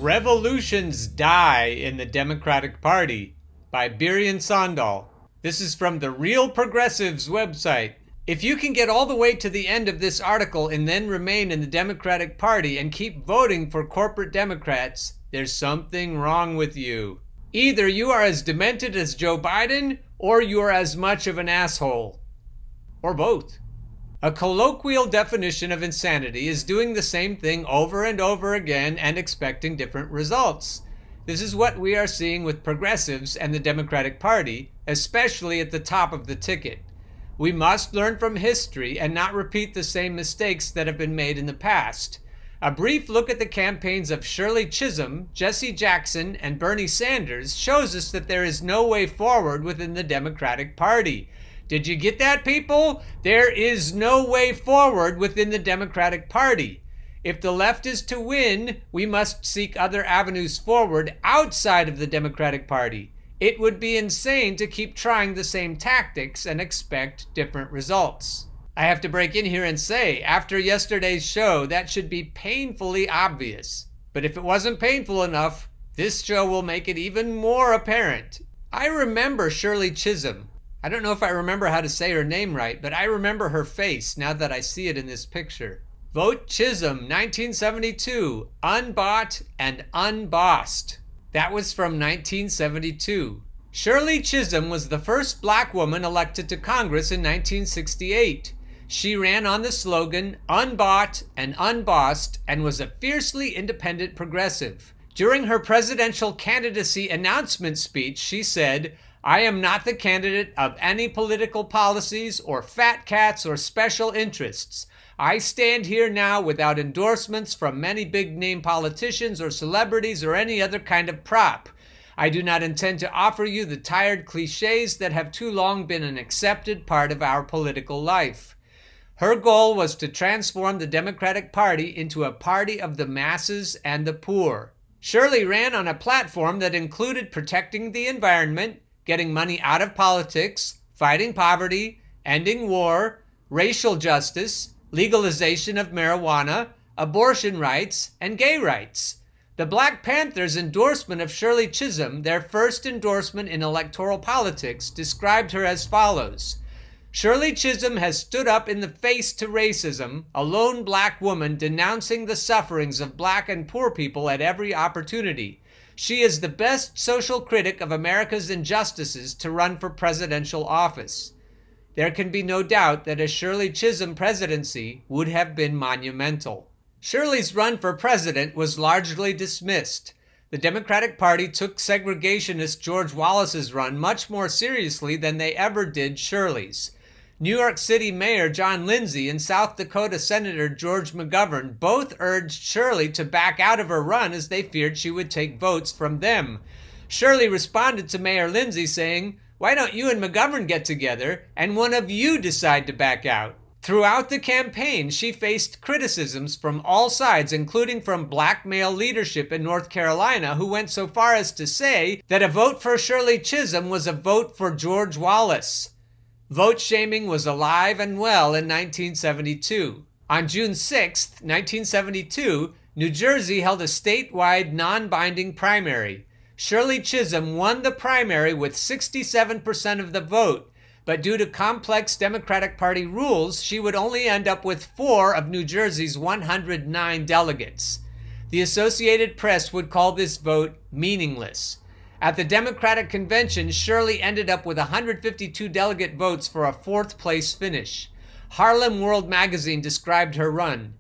Revolutions Die in the Democratic Party by Birrion Sondahl. This is from the Real Progressives website. If you can get all the way to the end of this article and then remain in the Democratic Party and keep voting for corporate Democrats, there's something wrong with you. Either you are as demented as Joe Biden, or you are as much of an asshole. Or both. A colloquial definition of insanity is doing the same thing over and over again and expecting different results. This is what we are seeing with progressives and the Democratic Party, especially at the top of the ticket. We must learn from history and not repeat the same mistakes that have been made in the past. A brief look at the campaigns of Shirley Chisholm, Jesse Jackson, and Bernie Sanders shows us that there is no way forward within the Democratic Party. Did you get that, people? There is no way forward within the Democratic Party. If the left is to win, we must seek other avenues forward outside of the Democratic Party. It would be insane to keep trying the same tactics and expect different results. I have to break in here and say, after yesterday's show, that should be painfully obvious. But if it wasn't painful enough, this show will make it even more apparent. I remember Shirley Chisholm. I don't know if I remember how to say her name right, but I remember her face now that I see it in this picture. Vote Chisholm, 1972, unbought and unbossed. That was from 1972. Shirley Chisholm was the first black woman elected to Congress in 1968. She ran on the slogan, unbought and unbossed, and was a fiercely independent progressive. During her presidential candidacy announcement speech, she said, "I am not the candidate of any political policies or fat cats or special interests. I stand here now without endorsements from many big-name politicians or celebrities or any other kind of prop. I do not intend to offer you the tired cliches that have too long been an accepted part of our political life." Her goal was to transform the Democratic Party into a party of the masses and the poor. Shirley ran on a platform that included protecting the environment, getting money out of politics, fighting poverty, ending war, racial justice, legalization of marijuana, abortion rights, and gay rights. The Black Panthers' endorsement of Shirley Chisholm, their first endorsement in electoral politics, described her as follows: "Shirley Chisholm has stood up in the face to racism, a lone black woman denouncing the sufferings of black and poor people at every opportunity. She is the best social critic of America's injustices to run for presidential office." There can be no doubt that a Shirley Chisholm presidency would have been monumental. Shirley's run for president was largely dismissed. The Democratic Party took segregationist George Wallace's run much more seriously than they ever did Shirley's. New York City Mayor John Lindsay and South Dakota Senator George McGovern both urged Shirley to back out of her run as they feared she would take votes from them. Shirley responded to Mayor Lindsay saying, "Why don't you and McGovern get together and one of you decide to back out?" Throughout the campaign, she faced criticisms from all sides, including from black male leadership in North Carolina, who went so far as to say that a vote for Shirley Chisholm was a vote for George Wallace. Vote shaming was alive and well in 1972. On June 6, 1972, New Jersey held a statewide non-binding primary. Shirley Chisholm won the primary with 67% of the vote, but due to complex Democratic Party rules, she would only end up with 4 of New Jersey's 109 delegates. The Associated Press would call this vote meaningless. At the Democratic Convention, Shirley ended up with 152 delegate votes for a 4th-place finish. Harlem World magazine described her run.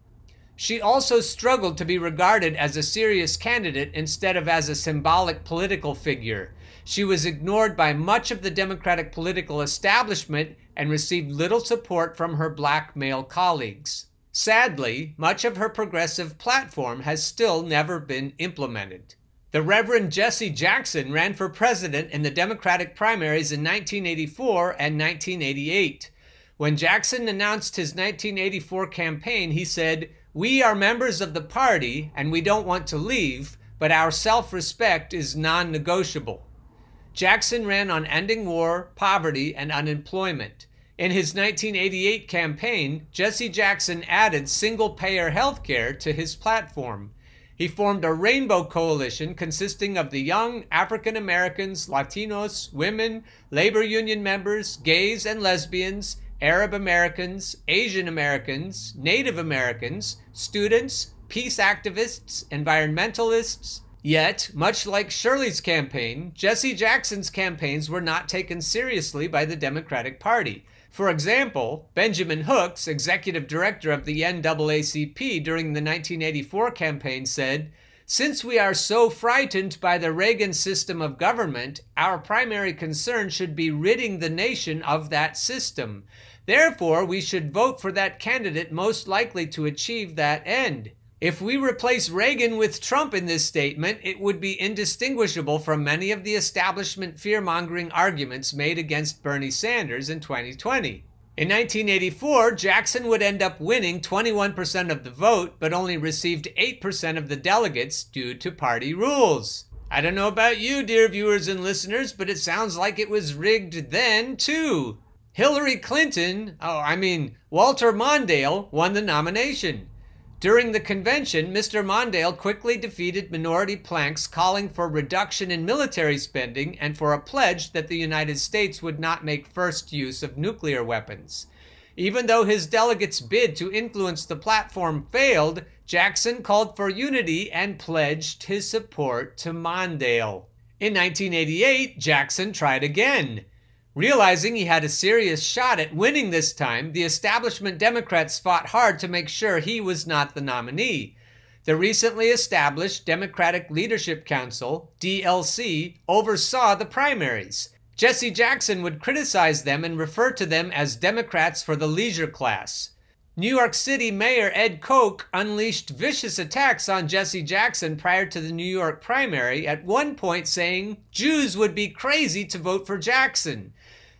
She also struggled to be regarded as a serious candidate instead of as a symbolic political figure. She was ignored by much of the Democratic political establishment and received little support from her black male colleagues. Sadly, much of her progressive platform has still never been implemented. The Reverend Jesse Jackson ran for president in the Democratic primaries in 1984 and 1988. When Jackson announced his 1984 campaign, he said, "We are members of the party and we don't want to leave, but our self-respect is non-negotiable." Jackson ran on ending war, poverty, and unemployment. In his 1988 campaign, Jesse Jackson added single-payer health care to his platform. He formed a rainbow coalition consisting of the young African Americans, Latinos, women, labor union members, gays and lesbians, Arab Americans, Asian Americans, Native Americans, students, peace activists, environmentalists. Yet, much like Shirley's campaign, Jesse Jackson's campaigns were not taken seriously by the Democratic Party. For example, Benjamin Hooks, executive director of the NAACP during the 1984 campaign, said, "Since we are so frightened by the Reagan system of government, our primary concern should be ridding the nation of that system. Therefore, we should vote for that candidate most likely to achieve that end." If we replace Reagan with Trump in this statement, it would be indistinguishable from many of the establishment fear-mongering arguments made against Bernie Sanders in 2020. In 1984, Jackson would end up winning 21% of the vote, but only received 8% of the delegates due to party rules. I don't know about you, dear viewers and listeners, but it sounds like it was rigged then, too. Hillary Clinton, Walter Mondale, won the nomination. During the convention, Mr. Mondale quickly defeated minority planks calling for reduction in military spending and for a pledge that the United States would not make first use of nuclear weapons. Even though his delegates' bid to influence the platform failed, Jackson called for unity and pledged his support to Mondale. In 1988, Jackson tried again. Realizing he had a serious shot at winning this time, the establishment Democrats fought hard to make sure he was not the nominee. The recently established Democratic Leadership Council, DLC, oversaw the primaries. Jesse Jackson would criticize them and refer to them as Democrats for the leisure class. New York City Mayor Ed Koch unleashed vicious attacks on Jesse Jackson prior to the New York primary, at one point saying Jews would be crazy to vote for Jackson.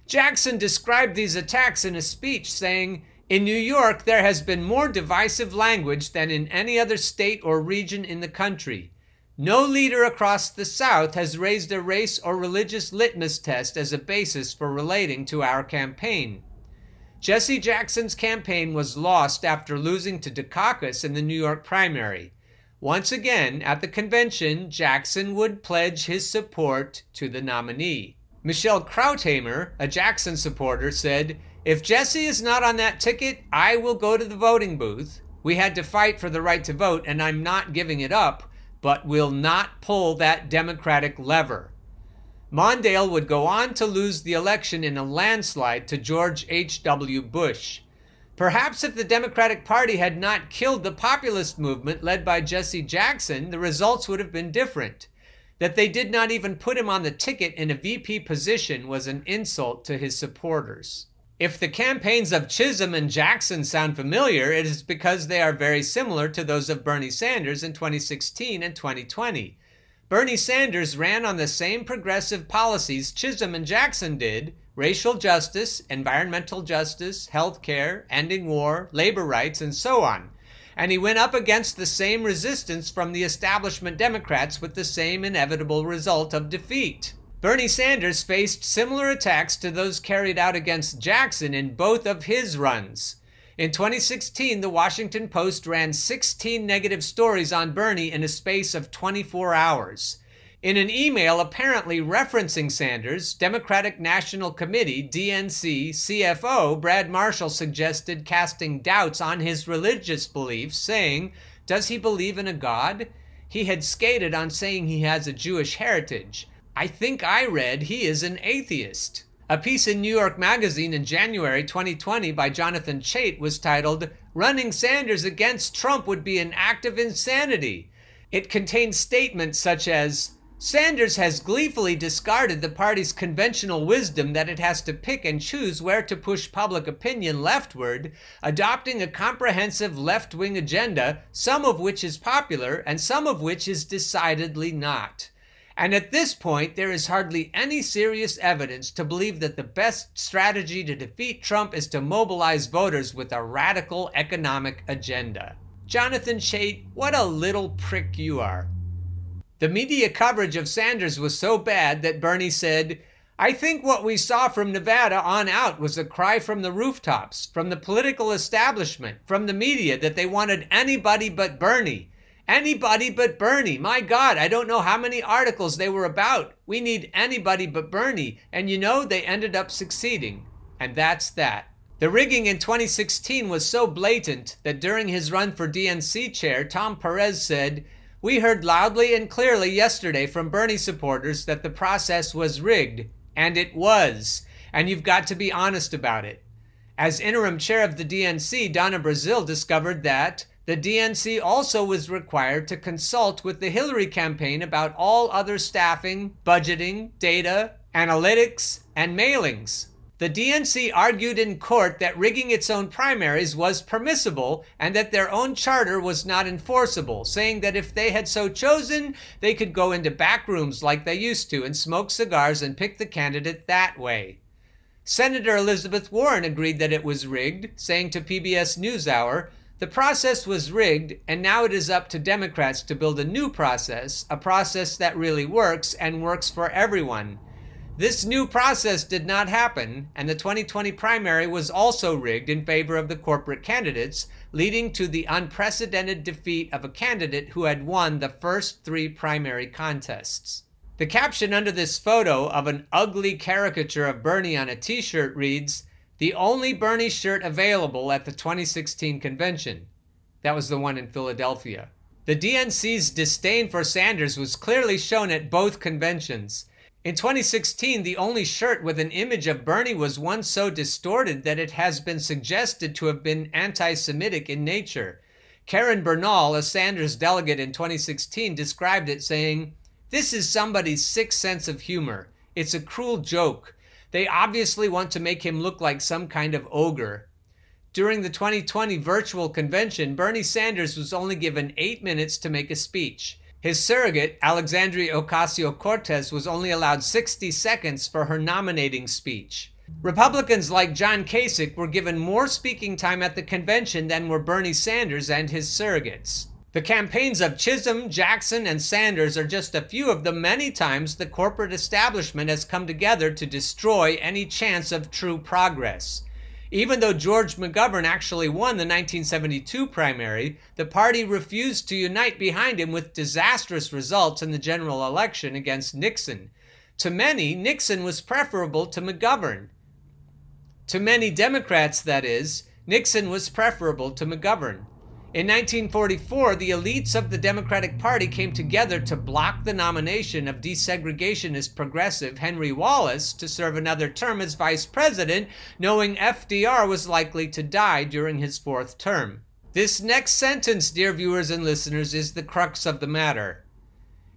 Jackson described these attacks in a speech saying, "In New York, there has been more divisive language than in any other state or region in the country. No leader across the South has raised a race or religious litmus test as a basis for relating to our campaign." Jesse Jackson's campaign was lost after losing to Dukakis in the New York primary. Once again, at the convention, Jackson would pledge his support to the nominee. Michelle Krauthamer, a Jackson supporter, said, "If Jesse is not on that ticket, I will go to the voting booth. We had to fight for the right to vote, and I'm not giving it up, but will not pull that Democratic lever." Mondale would go on to lose the election in a landslide to George H.W. Bush. Perhaps if the Democratic Party had not killed the populist movement led by Jesse Jackson, the results would have been different. That they did not even put him on the ticket in a VP position was an insult to his supporters. If the campaigns of Chisholm and Jackson sound familiar, it is because they are very similar to those of Bernie Sanders in 2016 and 2020. Bernie Sanders ran on the same progressive policies Chisholm and Jackson did: racial justice, environmental justice, health care, ending war, labor rights, and so on. And he went up against the same resistance from the establishment Democrats with the same inevitable result of defeat. Bernie Sanders faced similar attacks to those carried out against Jackson in both of his runs. In 2016, the Washington Post ran 16 negative stories on Bernie in a space of 24 hours. In an email apparently referencing Sanders, Democratic National Committee, DNC, CFO Brad Marshall suggested casting doubts on his religious beliefs, saying, "Does he believe in a God? He had skated on saying he has a Jewish heritage. I think I read he is an atheist." A piece in New York Magazine in January 2020 by Jonathan Chait was titled, "Running Sanders Against Trump Would Be an Act of Insanity." It contained statements such as, "Sanders has gleefully discarded the party's conventional wisdom that it has to pick and choose where to push public opinion leftward, adopting a comprehensive left-wing agenda, some of which is popular and some of which is decidedly not. And at this point, there is hardly any serious evidence to believe that the best strategy to defeat Trump is to mobilize voters with a radical economic agenda." Jonathan Chait, what a little prick you are. The media coverage of Sanders was so bad that Bernie said, "I think what we saw from Nevada on out was a cry from the rooftops, from the political establishment, from the media that they wanted anybody but Bernie. Anybody but Bernie. My God, I don't know how many articles they were about. We need anybody but Bernie. And you know, they ended up succeeding. And that's that. The rigging in 2016 was so blatant that during his run for DNC chair, Tom Perez said, "We heard loudly and clearly yesterday from Bernie supporters that the process was rigged." And it was. And you've got to be honest about it. As interim chair of the DNC, Donna Brazil discovered that the DNC also was required to consult with the Hillary campaign about all other staffing, budgeting, data, analytics, and mailings. The DNC argued in court that rigging its own primaries was permissible and that their own charter was not enforceable, saying that if they had so chosen, they could go into back rooms like they used to and smoke cigars and pick the candidate that way. Senator Elizabeth Warren agreed that it was rigged, saying to PBS NewsHour, "The process was rigged, and now it is up to Democrats to build a new process, a process that really works and works for everyone." This new process did not happen, and the 2020 primary was also rigged in favor of the corporate candidates, leading to the unprecedented defeat of a candidate who had won the first 3 primary contests. The caption under this photo of an ugly caricature of Bernie on a t-shirt reads, "The only Bernie shirt available at the 2016 convention." That was the one in Philadelphia. The DNC's disdain for Sanders was clearly shown at both conventions. In 2016, the only shirt with an image of Bernie was one so distorted that it has been suggested to have been anti-Semitic in nature. Karen Bernal, a Sanders delegate in 2016, described it saying, "This is somebody's sick sense of humor. It's a cruel joke. They obviously want to make him look like some kind of ogre." During the 2020 virtual convention, Bernie Sanders was only given 8 minutes to make a speech. His surrogate, Alexandria Ocasio-Cortez, was only allowed 60 seconds for her nominating speech. Republicans like John Kasich were given more speaking time at the convention than were Bernie Sanders and his surrogates. The campaigns of Chisholm, Jackson, and Sanders are just a few of the many times the corporate establishment has come together to destroy any chance of true progress. Even though George McGovern actually won the 1972 primary, the party refused to unite behind him with disastrous results in the general election against Nixon. To many, Nixon was preferable to McGovern. To many Democrats, that is, Nixon was preferable to McGovern. In 1944, the elites of the Democratic Party came together to block the nomination of desegregationist progressive Henry Wallace to serve another term as vice president, knowing FDR was likely to die during his 4th term. This next sentence, dear viewers and listeners, is the crux of the matter.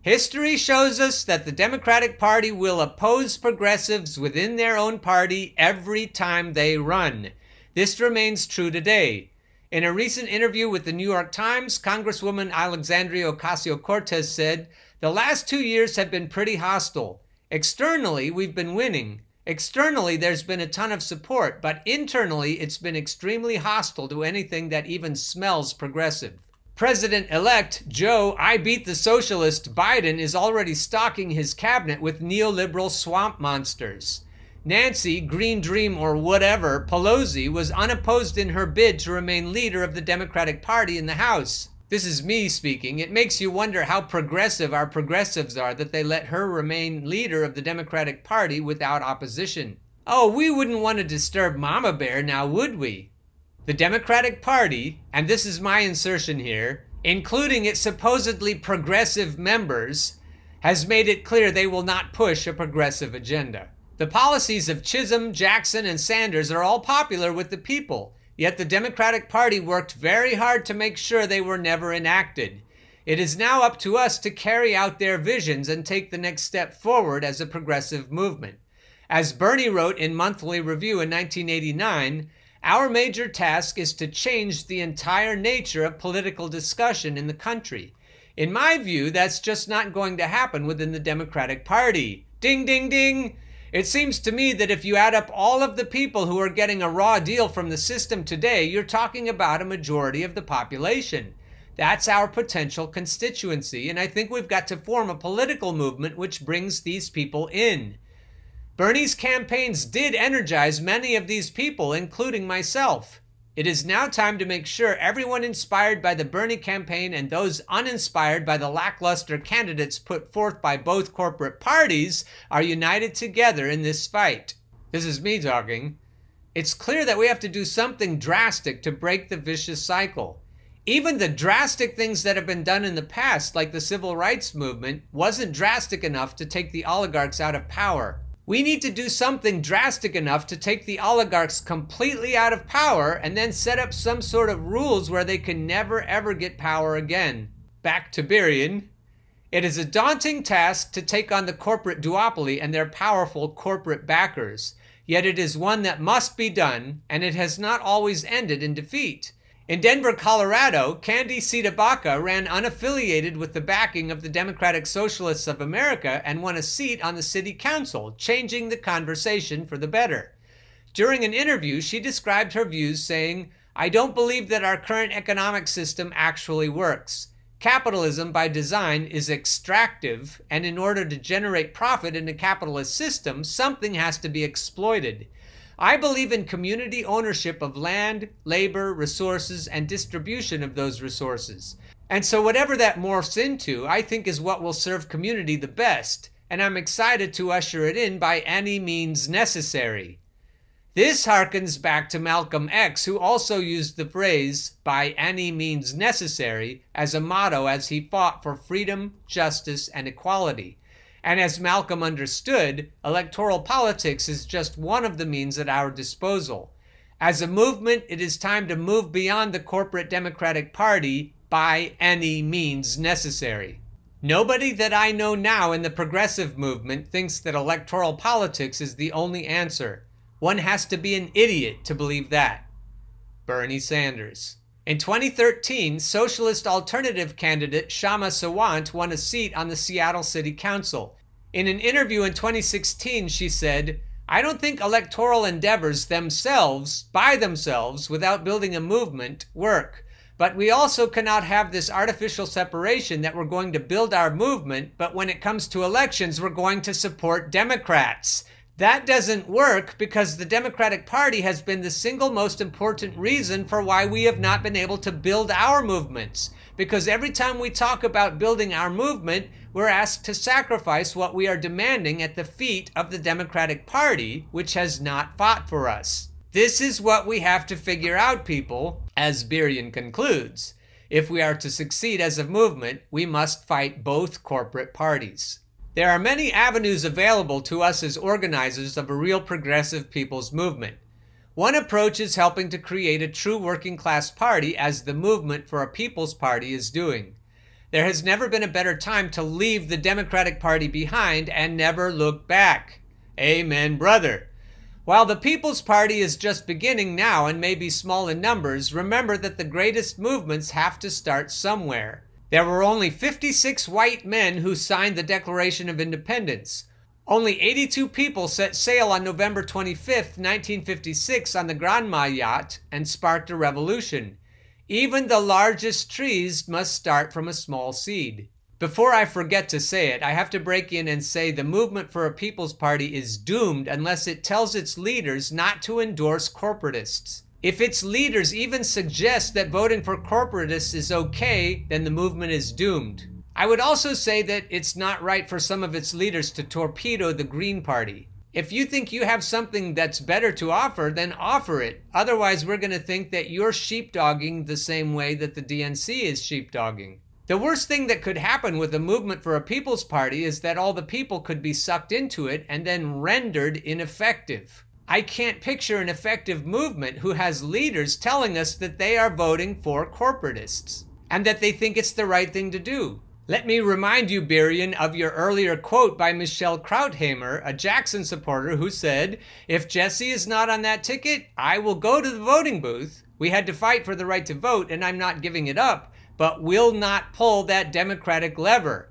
History shows us that the Democratic Party will oppose progressives within their own party every time they run. This remains true today. In a recent interview with the New York Times, Congresswoman Alexandria Ocasio-Cortez said, "The last 2 years have been pretty hostile. Externally, we've been winning. Externally, there's been a ton of support, but internally, it's been extremely hostile to anything that even smells progressive." President-elect Joe "I beat the socialist" Biden is already stocking his cabinet with neoliberal swamp monsters. Nancy, Green Dream or whatever, Pelosi was unopposed in her bid to remain leader of the Democratic Party in the House. This is me speaking. It makes you wonder how progressive our progressives are that they let her remain leader of the Democratic Party without opposition. Oh, we wouldn't want to disturb Mama Bear now, would we? The Democratic Party, and this is my insertion here, including its supposedly progressive members, has made it clear they will not push a progressive agenda. The policies of Chisholm, Jackson, and Sanders are all popular with the people, yet the Democratic Party worked very hard to make sure they were never enacted. It is now up to us to carry out their visions and take the next step forward as a progressive movement. As Bernie wrote in Monthly Review in 1989, "Our major task is to change the entire nature of political discussion in the country. In my view, that's just not going to happen within the Democratic Party." Ding, ding, ding! It seems to me that if you add up all of the people who are getting a raw deal from the system today, you're talking about a majority of the population. That's our potential constituency, and I think we've got to form a political movement which brings these people in. Bernie's campaigns did energize many of these people, including myself. It is now time to make sure everyone inspired by the Bernie campaign and those uninspired by the lackluster candidates put forth by both corporate parties are united together in this fight. This is me talking. It's clear that we have to do something drastic to break the vicious cycle. Even the drastic things that have been done in the past, like the civil rights movement, wasn't drastic enough to take the oligarchs out of power. We need to do something drastic enough to take the oligarchs completely out of power and then set up some sort of rules where they can never ever get power again. Back to Birrion. It is a daunting task to take on the corporate duopoly and their powerful corporate backers. Yet it is one that must be done, and it has not always ended in defeat. In Denver, Colorado, Candy Citabaca ran unaffiliated with the backing of the Democratic Socialists of America and won a seat on the city council, changing the conversation for the better. During an interview, she described her views saying, "I don't believe that our current economic system actually works. Capitalism by design is extractive, and in order to generate profit in a capitalist system, something has to be exploited. I believe in community ownership of land, labor, resources, and distribution of those resources. And so whatever that morphs into, I think is what will serve community the best, and I'm excited to usher it in by any means necessary." This harkens back to Malcolm X, who also used the phrase, "by any means necessary," as a motto as he fought for freedom, justice, and equality. And as Malcolm understood, electoral politics is just one of the means at our disposal. As a movement, it is time to move beyond the corporate Democratic Party by any means necessary. Nobody that I know now in the progressive movement thinks that electoral politics is the only answer. One has to be an idiot to believe that. Bernie Sanders. In 2013, Socialist Alternative candidate Kshama Sawant won a seat on the Seattle City Council. In an interview in 2016, she said, "I don't think electoral endeavors themselves, by themselves, without building a movement, work. But we also cannot have this artificial separation that we're going to build our movement, but when it comes to elections, we're going to support Democrats. That doesn't work because the Democratic Party has been the single most important reason for why we have not been able to build our movements. Because every time we talk about building our movement, we're asked to sacrifice what we are demanding at the feet of the Democratic Party, which has not fought for us. This is what we have to figure out, people," as Birrion concludes. "If we are to succeed as a movement, we must fight both corporate parties." There are many avenues available to us as organizers of a real progressive people's movement. One approach is helping to create a true working class party, as the Movement for a People's Party is doing. There has never been a better time to leave the Democratic Party behind and never look back. Amen, brother. While the People's Party is just beginning now and may be small in numbers, remember that the greatest movements have to start somewhere. There were only 56 white men who signed the Declaration of Independence. Only 82 people set sail on November 25, 1956 on the Granma yacht and sparked a revolution. Even the largest trees must start from a small seed. Before I forget to say it, I have to break in and say the Movement for a People's Party is doomed unless it tells its leaders not to endorse corporatists. If its leaders even suggest that voting for corporatists is okay, then the movement is doomed. I would also say that it's not right for some of its leaders to torpedo the Green Party. If you think you have something that's better to offer, then offer it. Otherwise, we're going to think that you're sheepdogging the same way that the DNC is sheepdogging. The worst thing that could happen with a Movement for a People's Party is that all the people could be sucked into it and then rendered ineffective. I can't picture an effective movement who has leaders telling us that they are voting for corporatists and that they think it's the right thing to do. Let me remind you, Birrion, of your earlier quote by Michelle Krauthamer, a Jackson supporter, who said, "If Jesse is not on that ticket, I will go to the voting booth. We had to fight for the right to vote, and I'm not giving it up, but will not pull that Democratic lever."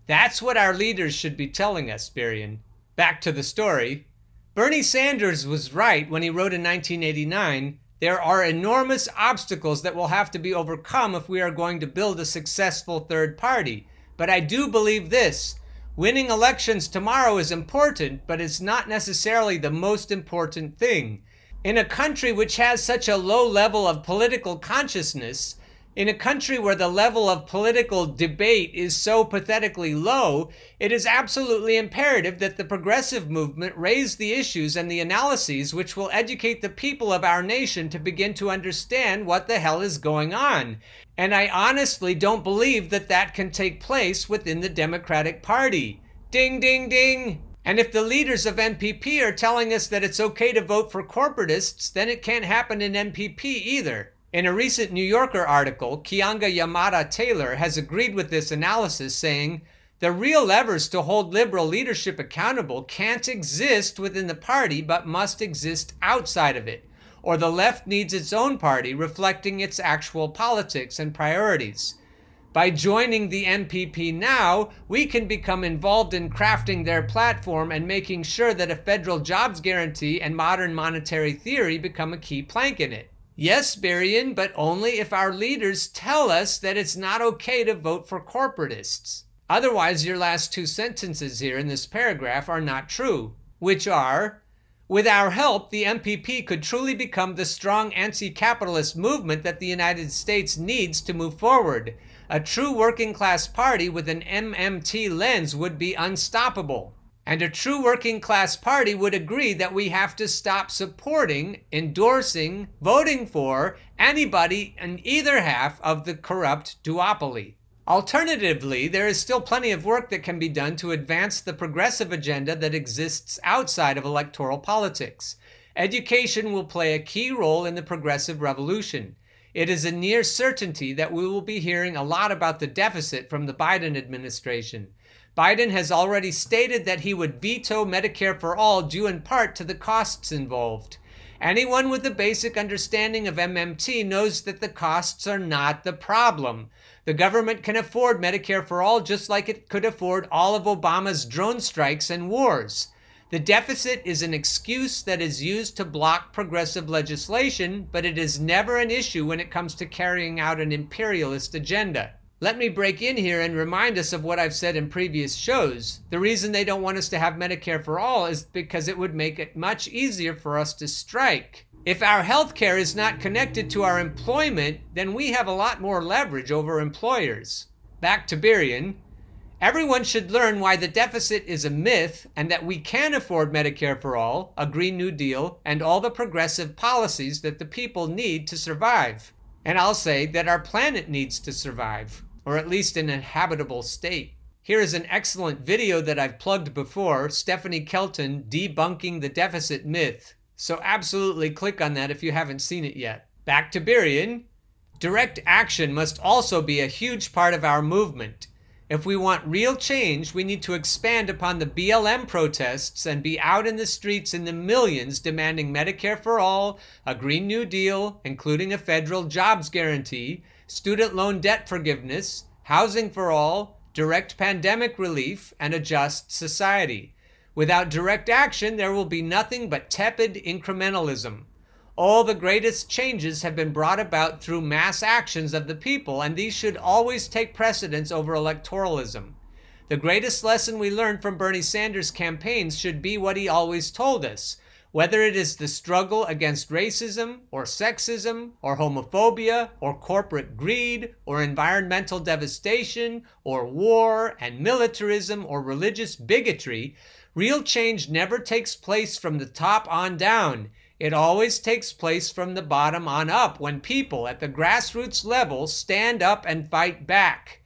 That's what our leaders should be telling us, Birrion. Back to the story. Bernie Sanders was right when he wrote in 1989, "There are enormous obstacles that will have to be overcome if we are going to build a successful third party. But I do believe this. Winning elections tomorrow is important, but it's not necessarily the most important thing. In a country which has such a low level of political consciousness, in a country where the level of political debate is so pathetically low, it is absolutely imperative that the progressive movement raise the issues and the analyses which will educate the people of our nation to begin to understand what the hell is going on. And I honestly don't believe that that can take place within the Democratic Party. Ding, ding, ding. And if the leaders of MPP are telling us that it's okay to vote for corporatists, then it can't happen in MPP either. In a recent New Yorker article, Kianga Yamada Taylor has agreed with this analysis, saying, "The real levers to hold liberal leadership accountable can't exist within the party but must exist outside of it, or the left needs its own party reflecting its actual politics and priorities. By joining the MPP now, we can become involved in crafting their platform and making sure that a federal jobs guarantee and modern monetary theory become a key plank in it." Yes, Birrion, but only if our leaders tell us that it's not okay to vote for corporatists. Otherwise, your last two sentences here in this paragraph are not true, which are, "With our help, the MPP could truly become the strong anti-capitalist movement that the United States needs to move forward. A true working-class party with an MMT lens would be unstoppable. And a true working-class party would agree that we have to stop supporting, endorsing, voting for anybody in either half of the corrupt duopoly. Alternatively, there is still plenty of work that can be done to advance the progressive agenda that exists outside of electoral politics. Education will play a key role in the progressive revolution. It is a near certainty that we will be hearing a lot about the deficit from the Biden administration. Biden has already stated that he would veto Medicare for all due in part to the costs involved. Anyone with a basic understanding of MMT knows that the costs are not the problem. The government can afford Medicare for all just like it could afford all of Obama's drone strikes and wars. The deficit is an excuse that is used to block progressive legislation, but it is never an issue when it comes to carrying out an imperialist agenda. Let me break in here and remind us of what I've said in previous shows. The reason they don't want us to have Medicare for all is because it would make it much easier for us to strike. If our health care is not connected to our employment, then we have a lot more leverage over employers. Back to Birrion. Everyone should learn why the deficit is a myth and that we can afford Medicare for all, a Green New Deal, and all the progressive policies that the people need to survive. And I'll say that our planet needs to survive, or at least in a habitable state. Here is an excellent video that I've plugged before, Stephanie Kelton debunking the deficit myth. So absolutely click on that if you haven't seen it yet. Back to Birrion. Direct action must also be a huge part of our movement. If we want real change, we need to expand upon the BLM protests and be out in the streets in the millions demanding Medicare for all, a Green New Deal, including a federal jobs guarantee, student loan debt forgiveness, housing for all, direct pandemic relief, and a just society. Without direct action, there will be nothing but tepid incrementalism. All the greatest changes have been brought about through mass actions of the people, and these should always take precedence over electoralism. The greatest lesson we learned from Bernie Sanders' campaigns should be what he always told us. Whether it is the struggle against racism, or sexism, or homophobia, or corporate greed, or environmental devastation, or war and militarism, or religious bigotry, real change never takes place from the top on down. It always takes place from the bottom on up when people at the grassroots level stand up and fight back.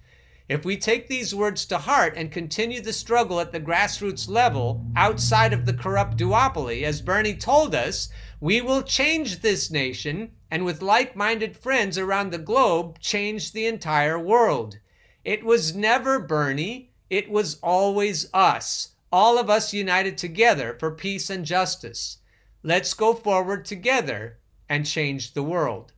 If we take these words to heart and continue the struggle at the grassroots level, outside of the corrupt duopoly, as Bernie told us, we will change this nation, and with like-minded friends around the globe, change the entire world. It was never Bernie, it was always us, all of us united together for peace and justice. Let's go forward together and change the world.